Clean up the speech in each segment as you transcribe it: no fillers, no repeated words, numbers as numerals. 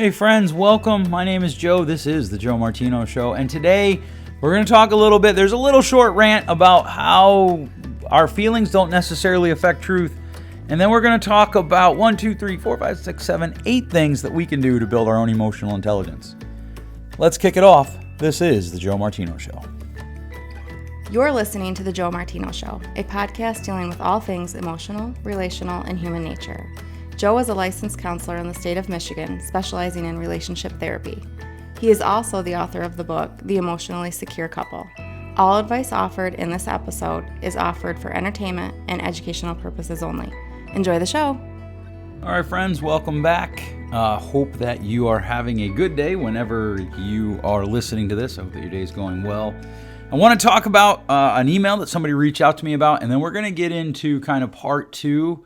Hey friends, welcome. My name is Joe. This is the Joe Martino Show. And today we're going to talk a little bit. There's a little short rant about how our feelings don't necessarily affect truth. And then we're going to talk about 8 things that we can do to build our own emotional intelligence. Let's kick it off. This is the Joe Martino Show. You're listening to the Joe Martino Show, a podcast dealing with all things emotional, relational, and human nature. Joe is a licensed counselor in the state of Michigan, specializing in relationship therapy. He is also the author of the book, The Emotionally Secure Couple. All advice offered in this episode is offered for entertainment and educational purposes only. Enjoy the show. All right, friends, welcome back. Hope that you are having a good day whenever you are listening to this. I hope that your day is going well. I want to talk about an email that somebody reached out to me about, and then we're going to get into kind of part two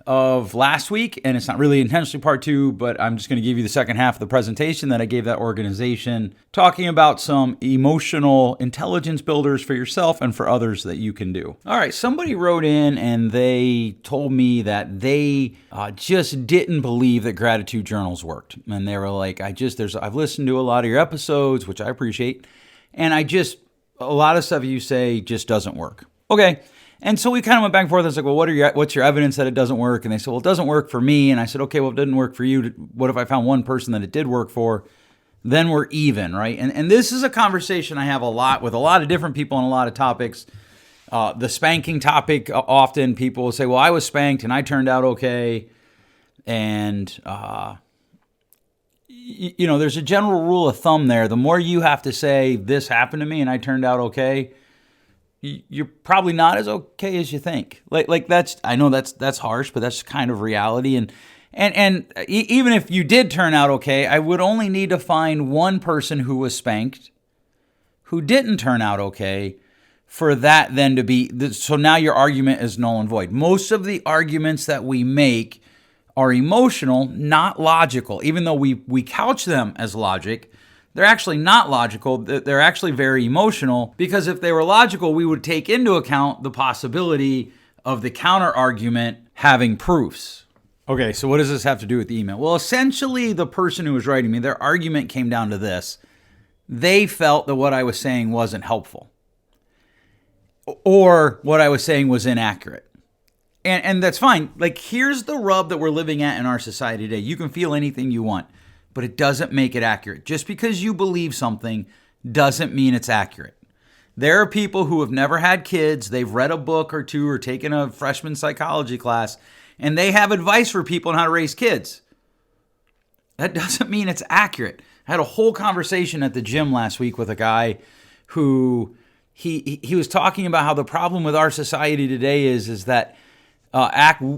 of last week, and it's not really intentionally part two, but I'm just going to give you the second half of the presentation that I gave that organization, talking about some emotional intelligence builders for yourself and for others that you can do. All right, somebody wrote in and they told me that they just didn't believe that gratitude journals worked, and they were like, I've listened to a lot of your episodes, which I appreciate, and a lot of stuff you say just doesn't work. Okay. And so we kind of went back and forth. I was like, well, what's your evidence that it doesn't work? And they said, well, it doesn't work for me. And I said, okay, well, it didn't work for you. What if I found one person that it did work for? Then we're even, right? And this is a conversation I have a lot with a lot of different people on a lot of topics. The spanking topic, often people will say, well, I was spanked and I turned out okay. And, there's a general rule of thumb there. The more you have to say, this happened to me and I turned out okay, you're probably not as okay as you think. Like that's, I know that's harsh, but that's kind of reality. And even if you did turn out okay, I would only need to find one person who was spanked who didn't turn out okay for that then to be, so now your argument is null and void. Most of the arguments that we make are emotional, not logical. Even though we couch them as logic, they're actually not logical. They're actually very emotional, because if they were logical, we would take into account the possibility of the counter argument having proofs. Okay, so what does this have to do with the email? Well, essentially, the person who was writing me, their argument came down to this. They felt that what I was saying wasn't helpful, or what I was saying was inaccurate. And that's fine. Like, here's the rub that we're living at in our society today. You can feel anything you want, but it doesn't make it accurate. Just because you believe something doesn't mean it's accurate. There are people who have never had kids, they've read a book or two or taken a freshman psychology class, and they have advice for people on how to raise kids. That doesn't mean it's accurate. I had a whole conversation at the gym last week with a guy who he was talking about how the problem with our society today is that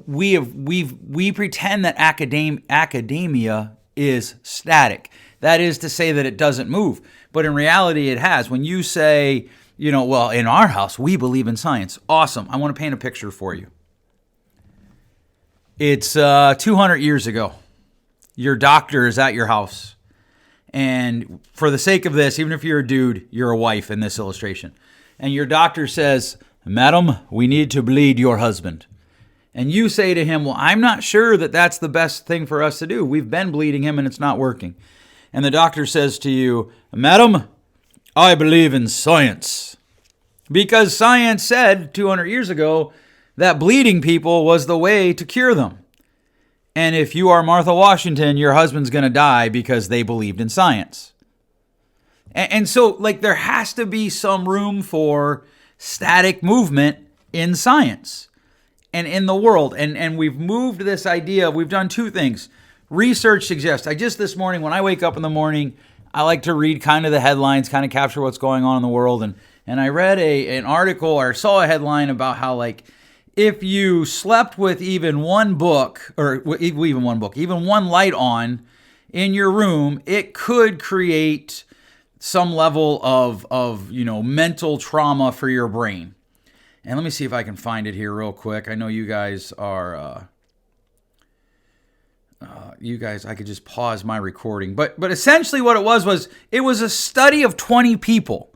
we pretend that academia is static. That is to say that it doesn't move. But in reality, it has. When you say, well, in our house, we believe in science. Awesome. I want to paint a picture for you. It's 200 years ago. Your doctor is at your house. And for the sake of this, even if you're a dude, you're a wife in this illustration. And your doctor says, Madam, we need to bleed your husband. And you say to him, well, I'm not sure that that's the best thing for us to do. We've been bleeding him and it's not working. And the doctor says to you, Madam, I believe in science. Because science said 200 years ago that bleeding people was the way to cure them. And if you are Martha Washington, your husband's going to die because they believed in science. And so, there has to be some room for static movement in science and in the world. And we've moved this idea. We've done two things. Research suggests, this morning, when I wake up in the morning, I like to read kind of the headlines, kind of capture what's going on in the world. And I read an article, or saw a headline about how, if you slept with even one light on in your room, it could create some level of mental trauma for your brain. And let me see if I can find it here real quick. I know you guys are, I could just pause my recording. But essentially what it was a study of 20 people.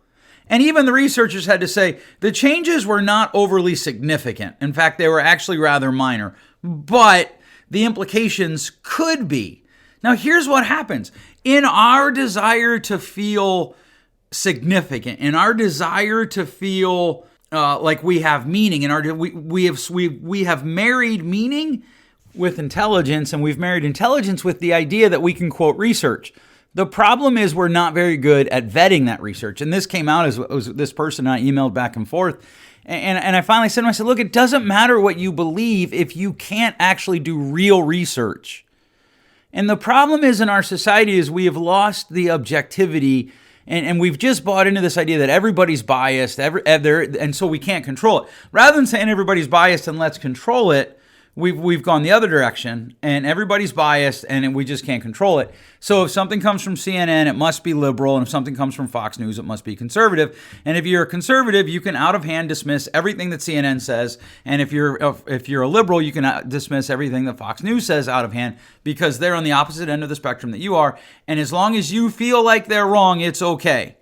And even the researchers had to say the changes were not overly significant. In fact, they were actually rather minor. But the implications could be. Now, here's what happens. In our desire to feel significant, in our desire to feel like we have meaning, we have married meaning with intelligence, and we've married intelligence with the idea that we can quote research. The problem is we're not very good at vetting that research. And this came out as this person and I emailed back and forth. And I finally said to him, I said, look, it doesn't matter what you believe if you can't actually do real research. And the problem is in our society is we have lost the objectivity, and we've just bought into this idea that everybody's biased, and so we can't control it. Rather than saying everybody's biased and let's control it, we've gone the other direction, and everybody's biased, and we just can't control it. So if something comes from CNN, it must be liberal, and if something comes from Fox News, it must be conservative. And if you're a conservative, you can out of hand dismiss everything that CNN says, and if you're a liberal, you can dismiss everything that Fox News says out of hand, because they're on the opposite end of the spectrum that you are. And as long as you feel like they're wrong, it's okay.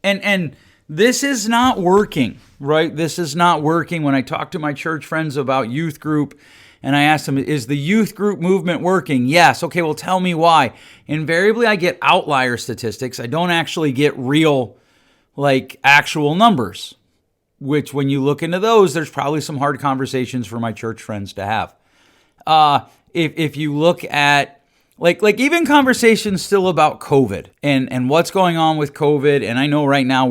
And this is not working, right? This is not working. When I talk to my church friends about youth group, and I asked them, is the youth group movement working? Yes. Okay, well, tell me why. Invariably, I get outlier statistics. I don't actually get real, actual numbers, which when you look into those, there's probably some hard conversations for my church friends to have. If you look at, even conversations still about COVID and what's going on with COVID, and I know right now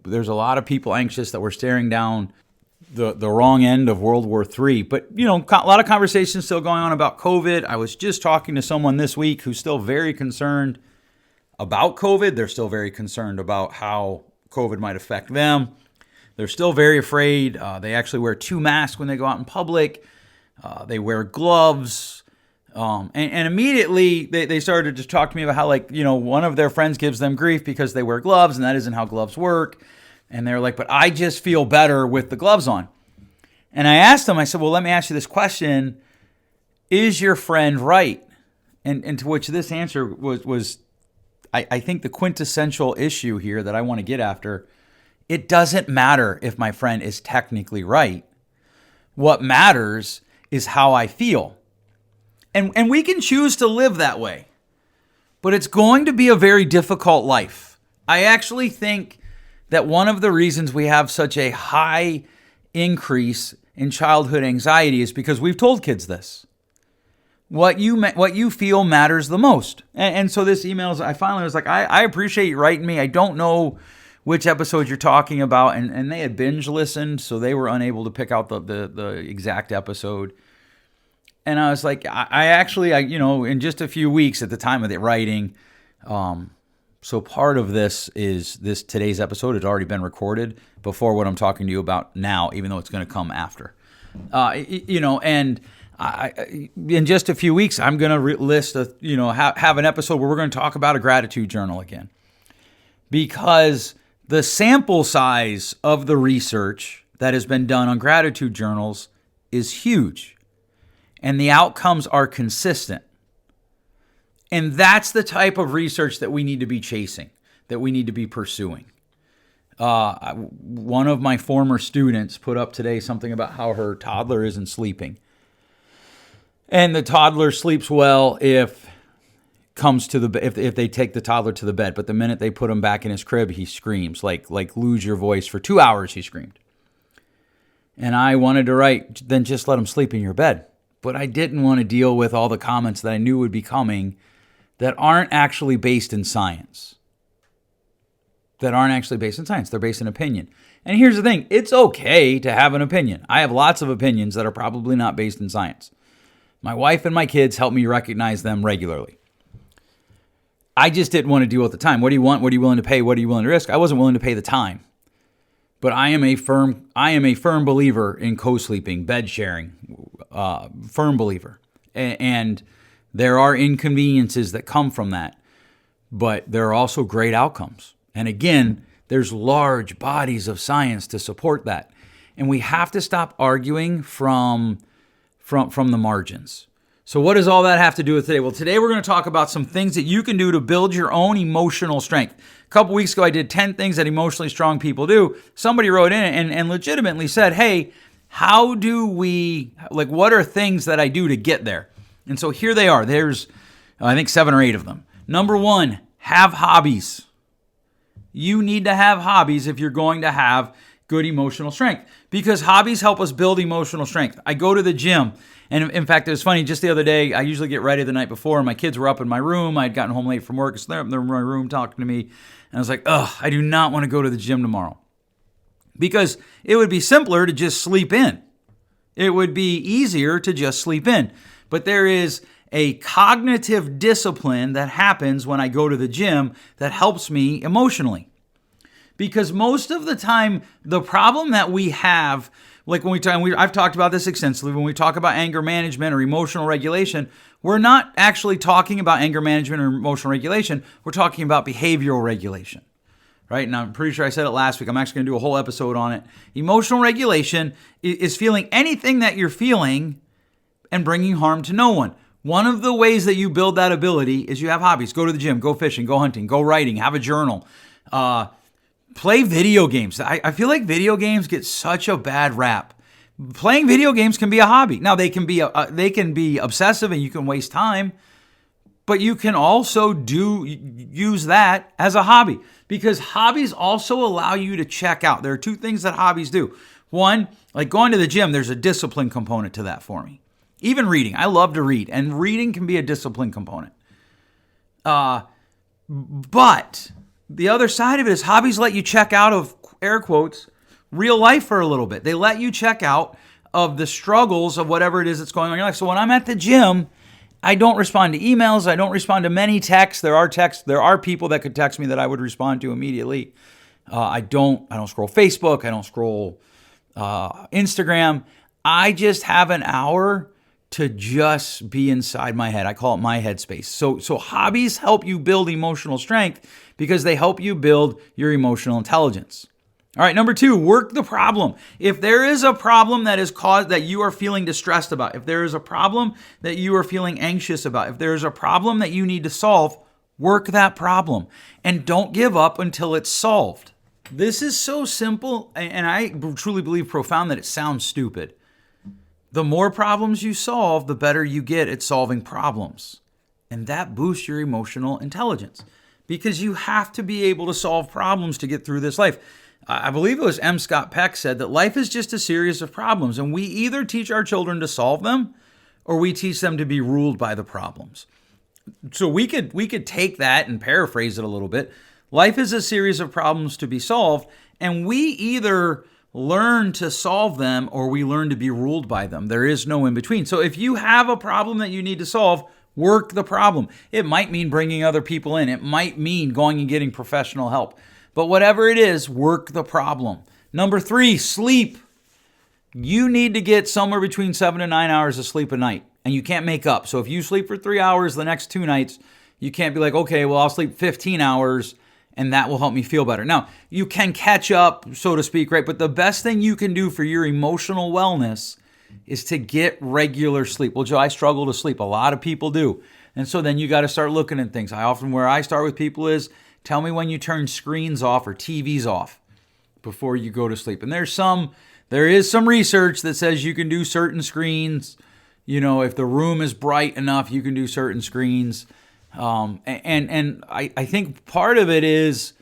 there's a lot of people anxious that we're staring down the wrong end of World War III. But, a lot of conversations still going on about COVID. I was just talking to someone this week who's still very concerned about COVID. They're still very concerned about how COVID might affect them. They're still very afraid. They actually wear 2 masks when they go out in public. They wear gloves. And immediately they started to talk to me about how, one of their friends gives them grief because they wear gloves, and that isn't how gloves work. And they're like, but I just feel better with the gloves on. And I asked them, I said, well, let me ask you this question. Is your friend right? And to which this answer was I think the quintessential issue here that I want to get after. It doesn't matter if my friend is technically right. What matters is how I feel. And we can choose to live that way. But it's going to be a very difficult life. I actually think that one of the reasons we have such a high increase in childhood anxiety is because we've told kids this. What you feel matters the most. And so this email, I finally was like, I appreciate you writing me. I don't know which episode you're talking about. And they had binge listened, so they were unable to pick out the exact episode. And I was like, I actually, in just a few weeks at the time of the writing, so part of this is today's episode has already been recorded before what I'm talking to you about now, even though it's going to come after. And in just a few weeks, I'm going to list have an episode where we're going to talk about a gratitude journal again, because the sample size of the research that has been done on gratitude journals is huge, and the outcomes are consistent. And that's the type of research that we need to be chasing, that we need to be pursuing. One of my former students put up today something about how her toddler isn't sleeping. And the toddler sleeps well if they take the toddler to the bed. But the minute they put him back in his crib, he screams, like lose your voice. For 2 hours, he screamed. And I wanted to write, then just let him sleep in your bed. But I didn't want to deal with all the comments that I knew would be coming that aren't actually based in science. They're based in opinion. And here's the thing. It's okay to have an opinion. I have lots of opinions that are probably not based in science. My wife and my kids help me recognize them regularly. I just didn't want to deal with the time. What do you want? What are you willing to pay? What are you willing to risk? I wasn't willing to pay the time. But I am a firm believer in co-sleeping, bed sharing, firm believer. And there are inconveniences that come from that, but there are also great outcomes. And again, there's large bodies of science to support that. And we have to stop arguing from the margins. So what does all that have to do with today? Well, today we're going to talk about some things that you can do to build your own emotional strength. A couple weeks ago, I did 10 things that emotionally strong people do. Somebody wrote in and legitimately said, hey, what are things that I do to get there? And so here they are. There's I think 7 or 8 of them. Number 1, have hobbies. You need to have hobbies if you're going to have good emotional strength, because hobbies help us build emotional strength. I go to the gym, and in fact, it was funny, just the other day, I usually get ready the night before, and my kids were up in my room. I'd gotten home late from work, so they're up in my room talking to me, and I was like, I do not want to go to the gym tomorrow, because it would be simpler to just sleep in. It would be easier to just sleep in. But there is a cognitive discipline that happens when I go to the gym that helps me emotionally. Because most of the time, the problem that we have, like when I've talked about this extensively, when we talk about anger management or emotional regulation, we're not actually talking about anger management or emotional regulation. We're talking about behavioral regulation, right? And I'm pretty sure I said it last week. I'm actually going to do a whole episode on it. Emotional regulation is feeling anything that you're feeling and bringing harm to no one. One of the ways that you build that ability is you have hobbies. Go to the gym, go fishing, go hunting, go writing, have a journal, play video games. I feel like video games get such a bad rap. Playing video games can be a hobby. Now, they can be obsessive and you can waste time, but you can also use that as a hobby, because hobbies also allow you to check out. There are 2 things that hobbies do. One, like going to the gym, there's a discipline component to that for me. Even reading. I love to read, and reading can be a discipline component. But the other side of it is hobbies let you check out of, air quotes, real life for a little bit. They let you check out of the struggles of whatever it is that's going on in your life. So when I'm at the gym, I don't respond to emails. I don't respond to many texts. There are people that could text me that I would respond to immediately. I don't scroll Facebook. I don't scroll Instagram. I just have an hour to just be inside my head. I call it my headspace. So hobbies help you build emotional strength because they help you build your emotional intelligence. All right, number 2, work the problem. If there is a problem that is caused that you are feeling distressed about, if there is a problem that you are feeling anxious about, if there is a problem that you need to solve, work that problem and don't give up until it's solved. This is so simple, and I truly believe profound that it sounds stupid. The more problems you solve, the better you get at solving problems. And that boosts your emotional intelligence, because you have to be able to solve problems to get through this life. I believe it was M. Scott Peck said that life is just a series of problems, and we either teach our children to solve them or we teach them to be ruled by the problems. So we could take that and paraphrase it a little bit. Life is a series of problems to be solved, and we either learn to solve them or we learn to be ruled by them. There is no in between. So if you have a problem that you need to solve, work the problem. It might mean bringing other people in. It might mean going and getting professional help. But whatever it is, work the problem. Number 3, sleep. You need to get somewhere between 7 and 9 hours of sleep a night, and you can't make up. So if you sleep for 3 hours the next 2 nights, you can't be like, okay, well, I'll sleep 15 hours and that will help me feel better. Now, you can catch up, so to speak, right? But the best thing you can do for your emotional wellness is to get regular sleep. Well, Joe, I struggle to sleep. A lot of people do. And so then you got to start looking at things. Where I start with people is, tell me when you turn screens off or TVs off before you go to sleep. And there is some research that says you can do certain screens. If the room is bright enough, you can do certain screens. And I think part of it is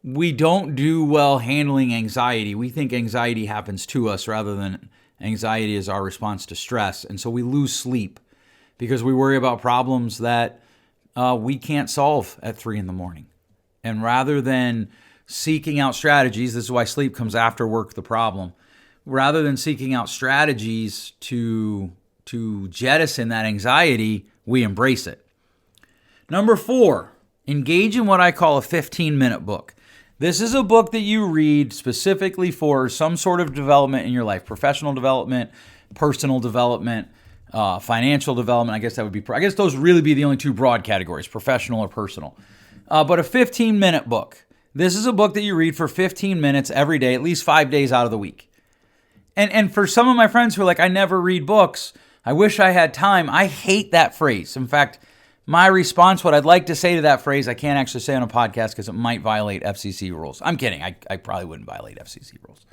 we don't do well handling anxiety. We think anxiety happens to us rather than anxiety is our response to stress. And so we lose sleep because we worry about problems that we can't solve at 3 a.m. And rather than seeking out strategies, this is why sleep comes after work the problem, rather than seeking out strategies to jettison that anxiety, we embrace it. Number 4, engage in what I call a 15-minute book. This is a book that you read specifically for some sort of development in your life, professional development, personal development, financial development. I guess those really be the only 2 broad categories, professional or personal. But a 15-minute book. This is a book that you read for 15 minutes every day, at least 5 days out of the week. And for some of my friends who are like, I never read books, I wish I had time, I hate that phrase. In fact, my response, what I'd like to say to that phrase, I can't actually say on a podcast because it might violate FCC rules. I'm kidding. I probably wouldn't violate FCC rules.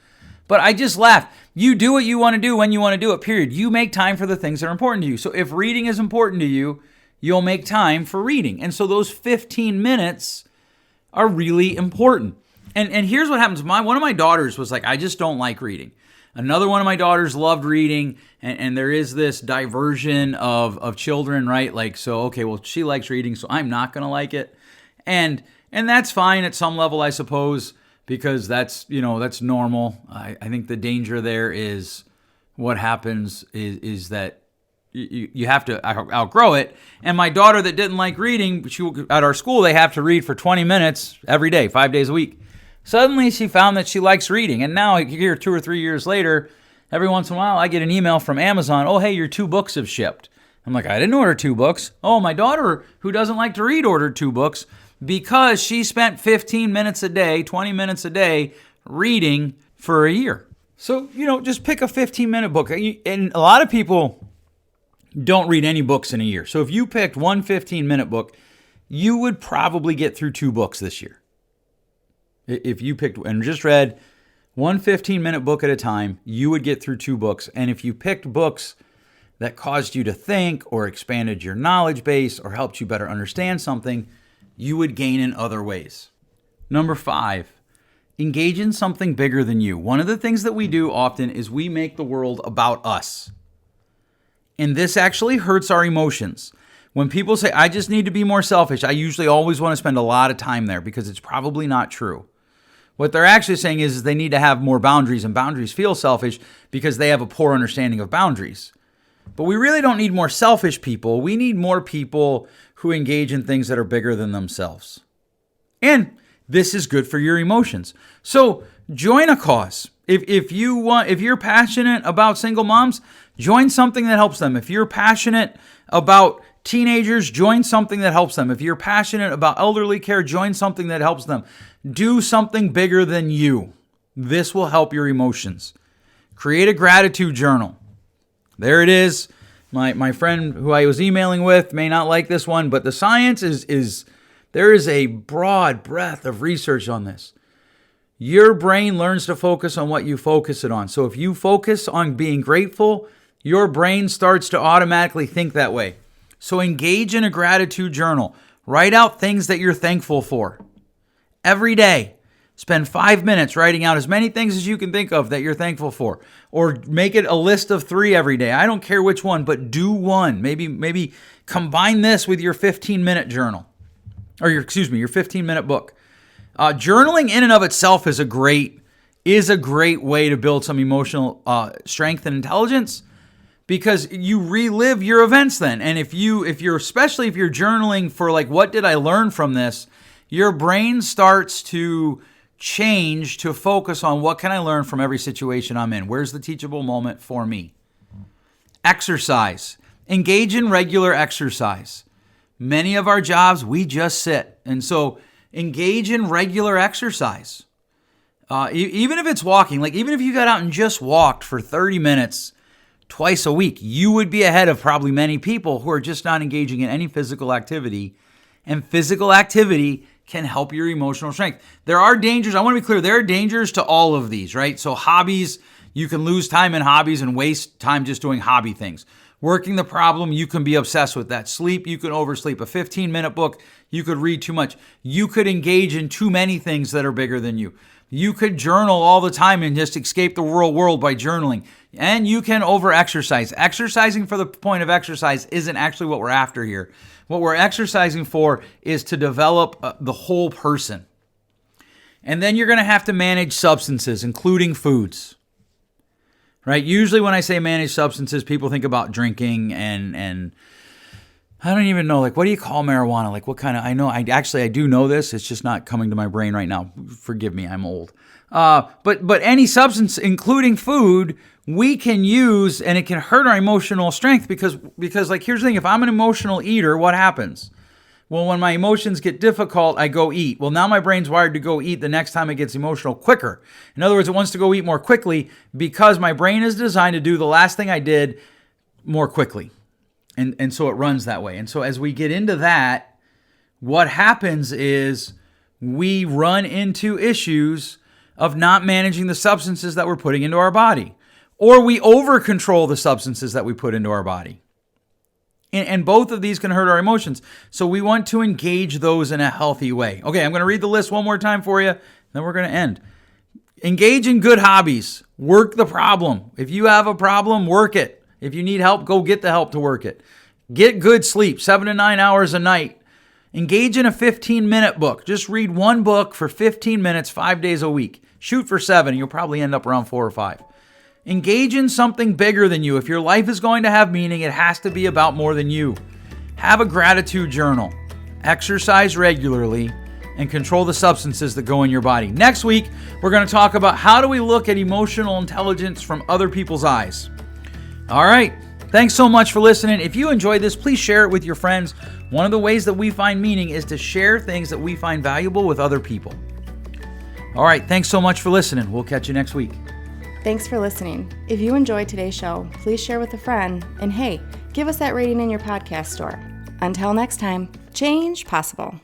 But I just laugh. You do what you want to do when you want to do it, period. You make time for the things that are important to you. So if reading is important to you, you'll make time for reading. And so those 15 minutes are really important. And here's what happens. One of my daughters was like, I just don't like reading. Another one of my daughters loved reading, and there is this diversion of children, right? Like, so, okay, well, she likes reading, so I'm not going to like it. And that's fine at some level, I suppose, because that's normal. I think the danger there is what happens is that you have to outgrow it. And my daughter that didn't like reading, at our school, they have to read for 20 minutes every day, 5 days a week. Suddenly she found that she likes reading. And now here 2 or 3 years later, every once in a while I get an email from Amazon, oh, hey, your 2 books have shipped. I'm like, I didn't order 2 books. Oh, my daughter, who doesn't like to read, ordered 2 books because she spent 15 minutes a day, 20 minutes a day reading for a year. So, just pick a 15-minute book. And a lot of people don't read any books in a year. So if you picked one 15-minute book, you would probably get through 2 books this year. If you picked and just read one 15-minute book at a time, you would get through 2 books. And if you picked books that caused you to think or expanded your knowledge base or helped you better understand something, you would gain in other ways. Number 5, engage in something bigger than you. One of the things that we do often is we make the world about us. And this actually hurts our emotions. When people say, I just need to be more selfish, I usually always want to spend a lot of time there because it's probably not true. What they're actually saying is they need to have more boundaries, and boundaries feel selfish because they have a poor understanding of boundaries. But we really don't need more selfish people. We need more people who engage in things that are bigger than themselves. And this is good for your emotions. So join a cause. If you're passionate about single moms, join something that helps them. If you're passionate about teenagers, join something that helps them. If you're passionate about elderly care, join something that helps them. Do something bigger than you. This will help your emotions. Create a gratitude journal. There it is. My friend who I was emailing with may not like this one, but the science is there is a broad breadth of research on this. Your brain learns to focus on what you focus it on. So if you focus on being grateful, your brain starts to automatically think that way. So engage in a gratitude journal. Write out things that you're thankful for. Every day, spend 5 minutes writing out as many things as you can think of that you're thankful for. Or make it a list of 3 every day. I don't care which one, but do one. Maybe combine this with your 15-minute journal. Or your 15-minute book. Journaling in and of itself is a great way to build some emotional strength and intelligence, because you relive your events then. And especially if you're journaling for like, what did I learn from this? Your brain starts to change to focus on what can I learn from every situation I'm in? Where's the teachable moment for me? Exercise. Engage in regular exercise. Many of our jobs, we just sit. And so engage in regular exercise. Even if it's walking, like even if you got out and just walked for 30 minutes twice a week, you would be ahead of probably many people who are just not engaging in any physical activity. And physical activity can help your emotional strength. There are dangers. I want to be clear. There are dangers to all of these, right? So hobbies, you can lose time in hobbies and waste time just doing hobby things. Working the problem, you can be obsessed with that. Sleep, you can oversleep. A 15-minute book, you could read too much. You could engage in too many things that are bigger than you. You could journal all the time and just escape the world by journaling. And you can over-exercise. Exercising for the point of exercise isn't actually what we're after here. What we're exercising for is to develop the whole person. And then you're going to have to manage substances, including foods. Right? Usually when I say manage substances, people think about drinking and I don't even know, like, what do you call marijuana? Like, what kind of, I do know this. It's just not coming to my brain right now. Forgive me, I'm old. But any substance, including food, we can use, and it can hurt our emotional strength because like, here's the thing. If I'm an emotional eater, what happens? Well, when my emotions get difficult, I go eat. Well, now my brain's wired to go eat the next time it gets emotional quicker. In other words, it wants to go eat more quickly because my brain is designed to do the last thing I did more quickly. And so it runs that way. And so as we get into that, what happens is we run into issues of not managing the substances that we're putting into our body. Or we over-control the substances that we put into our body. And both of these can hurt our emotions. So we want to engage those in a healthy way. Okay, I'm going to read the list one more time for you, then we're going to end. Engage in good hobbies. Work the problem. If you have a problem, work it. If you need help, go get the help to work it. Get good sleep, 7 to 9 hours a night. Engage in a 15-minute book. Just read one book for 15 minutes, 5 days a week. Shoot for 7. You'll probably end up around 4 or 5. Engage in something bigger than you. If your life is going to have meaning, it has to be about more than you. Have a gratitude journal. Exercise regularly and control the substances that go in your body. Next week, we're going to talk about how do we look at emotional intelligence from other people's eyes. All right. Thanks so much for listening. If you enjoyed this, please share it with your friends. One of the ways that we find meaning is to share things that we find valuable with other people. All right. Thanks so much for listening. We'll catch you next week. Thanks for listening. If you enjoyed today's show, please share with a friend. And hey, give us that rating in your podcast store. Until next time, change possible.